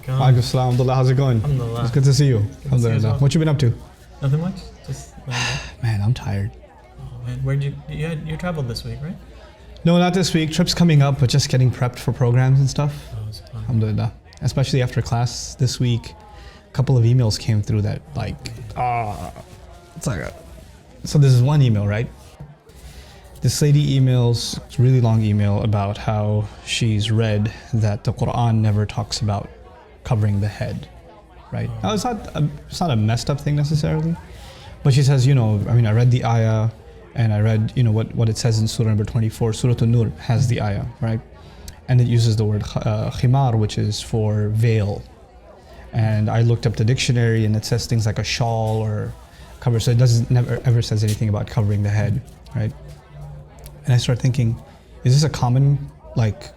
Alaikum Assalam, Abdullah, how's it going? Alhamdulillah. It's good to see you. Alhamdulillah. well. What you been up to? Nothing much. Just Man, I'm tired. oh man, where'd you traveled this week, right? No, not this week. Trip's coming up, but just getting prepped for programs and stuff. Oh, it's fun. Alhamdulillah. Especially after class this week, a couple of emails came through that it's like so this is one email, right? This lady emails, it's a really long email about how she's read that the Quran never talks about covering the head, right? Now, it's not a messed up thing necessarily, but she says, I read the ayah and I read, what it says in Surah number 24, Surah An-Nur has the ayah, right? And it uses the word khimar, which is for veil. And I looked up the dictionary and it says things like a shawl or cover, so it never ever says anything about covering the head, right? And I start thinking, is this a common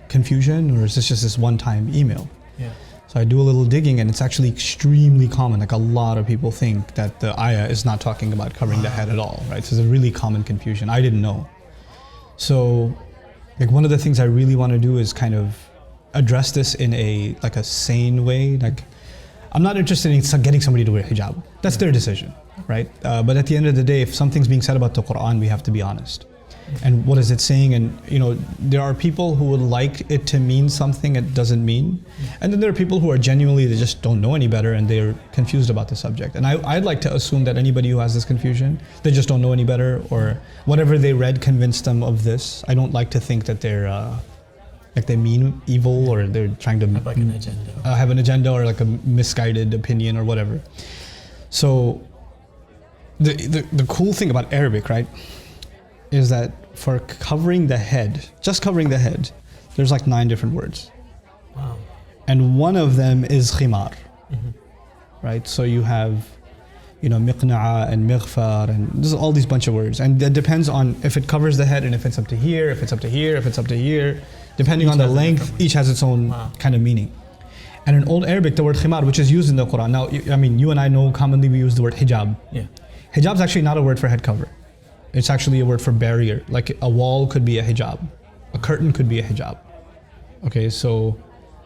confusion, or is this just this one-time email? Yeah. So I do a little digging and it's actually extremely common. Like a lot of people think that the ayah is not talking about covering the head at all, right? So it's a really common confusion. I didn't know. So one of the things I really want to do is kind of address this in a sane way. I'm not interested in getting somebody to wear hijab. That's their decision, right? But at the end of the day, if something's being said about the Quran, we have to be honest. And what is it saying? And there are people who would like it to mean something it doesn't mean. And then there are people who are genuinely, they just don't know any better and they're confused about the subject. And I'd like to assume that anybody who has this confusion, they just don't know any better, or whatever they read convinced them of this. I don't like to think that they're they mean evil, or they're trying to Have an agenda. Have an agenda, or a misguided opinion or whatever. So the cool thing about Arabic, right, is that for covering the head, just covering the head, there's 9 different words. Wow. And one of them is khimar, right? So you have, miqna'a and mighfar, and there's all these bunch of words. And that depends on if it covers the head and if it's up to here, if it's up to here, if it's up to here. Depending on the length, each has its own kind of meaning. And in Old Arabic, the word khimar, which is used in the Quran. Now, you and I know commonly we use the word hijab. Yeah. Hijab is actually not a word for head cover. It's actually a word for barrier. Like a wall could be a hijab. A curtain could be a hijab. Okay, so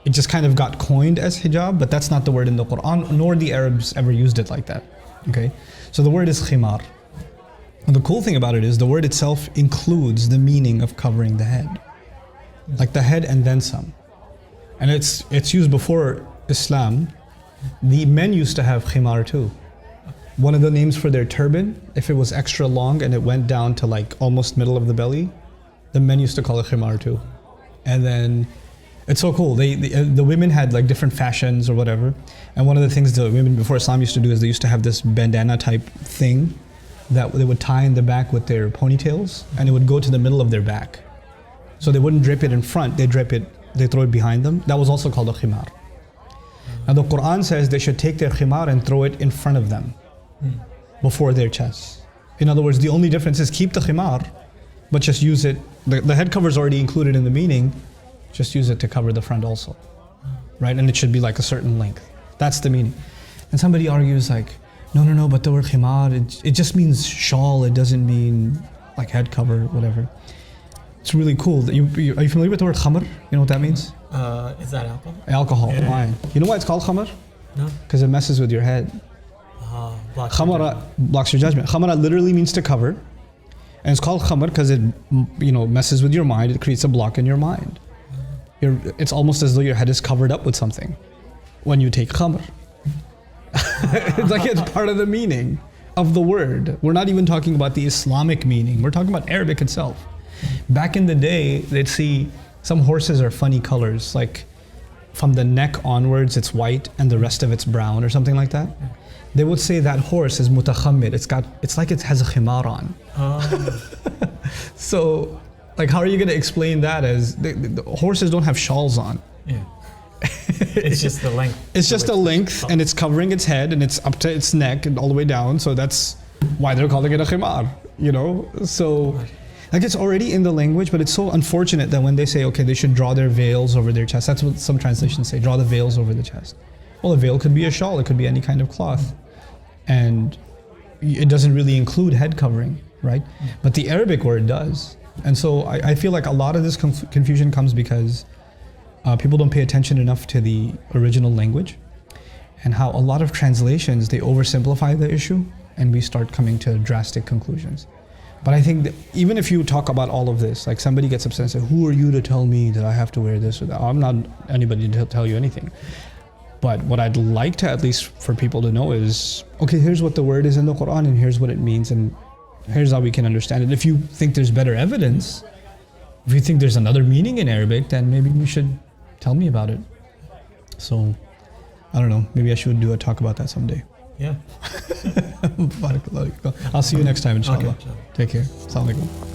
it just kind of got coined as hijab, but that's not the word in the Quran, nor the Arabs ever used it like that. Okay, so the word is khimar. And the cool thing about it is the word itself includes the meaning of covering the head. Like the head and then some. And it's used before Islam. The men used to have khimar too. One of the names for their turban, if it was extra long and it went down to almost middle of the belly, the men used to call it khimar too. And then it's so cool. The women had different fashions or whatever. And one of the things the women before Islam used to do is they used to have this bandana type thing that they would tie in the back with their ponytails, and it would go to the middle of their back. So they wouldn't drape it in front, they throw it behind them. That was also called a khimar. Now the Quran says they should take their khimar and throw it in front of them, before their chests. In other words, the only difference is keep the khimar, but just use it. The head cover is already included in the meaning, just use it to cover the front also, right? And it should be a certain length. That's the meaning. And somebody argues no, but the word khimar, it just means shawl, it doesn't mean head cover, whatever. It's really cool. Are you familiar with the word khamr? You know what that means? Is that alcohol? Alcohol, Yeah. wine. You know why it's called khamr? No. Because it messes with your head. Khamara blocks your judgment. Khamara literally means to cover, and it's called khamr because it messes with your mind. It creates a block in your mind. It's almost as though your head is covered up with something when you take khamr. It's part of the meaning of the word. We're not even talking about the Islamic meaning. We're talking about Arabic itself. Back in the day, they'd see some horses are funny colors, from the neck onwards it's white and the rest of it's brown or something like that. They would say that horse is mutakhammir. It's like it has a khimar on. So, how are you going to explain that as the horses don't have shawls on? Yeah. It's just the length. It's just a length, and it's covering its head, and it's up to its neck and all the way down. So that's why they're calling it a khimar. So it's already in the language, but it's so unfortunate that when they say, okay, they should draw their veils over their chest. That's what some translations say, draw the veils over the chest. Well, a veil could be a shawl, it could be any kind of cloth. And it doesn't really include head covering, right? But the Arabic word does. And so I feel like a lot of this confusion comes because people don't pay attention enough to the original language, and how a lot of translations, they oversimplify the issue and we start coming to drastic conclusions. But I think that even if you talk about all of this, like somebody gets upset and says, who are you to tell me that I have to wear this or that? I'm not anybody to tell you anything. But what I'd like to, at least for people to know, is, okay, here's what the word is in the Quran and here's what it means and here's how we can understand it. If you think there's better evidence, if you think there's another meaning in Arabic, then maybe you should tell me about it. So, I don't know, maybe I should do a talk about that someday. Yeah. I'll see you next time, inshallah. Okay, inshallah. Take care. Assalamu alaikum.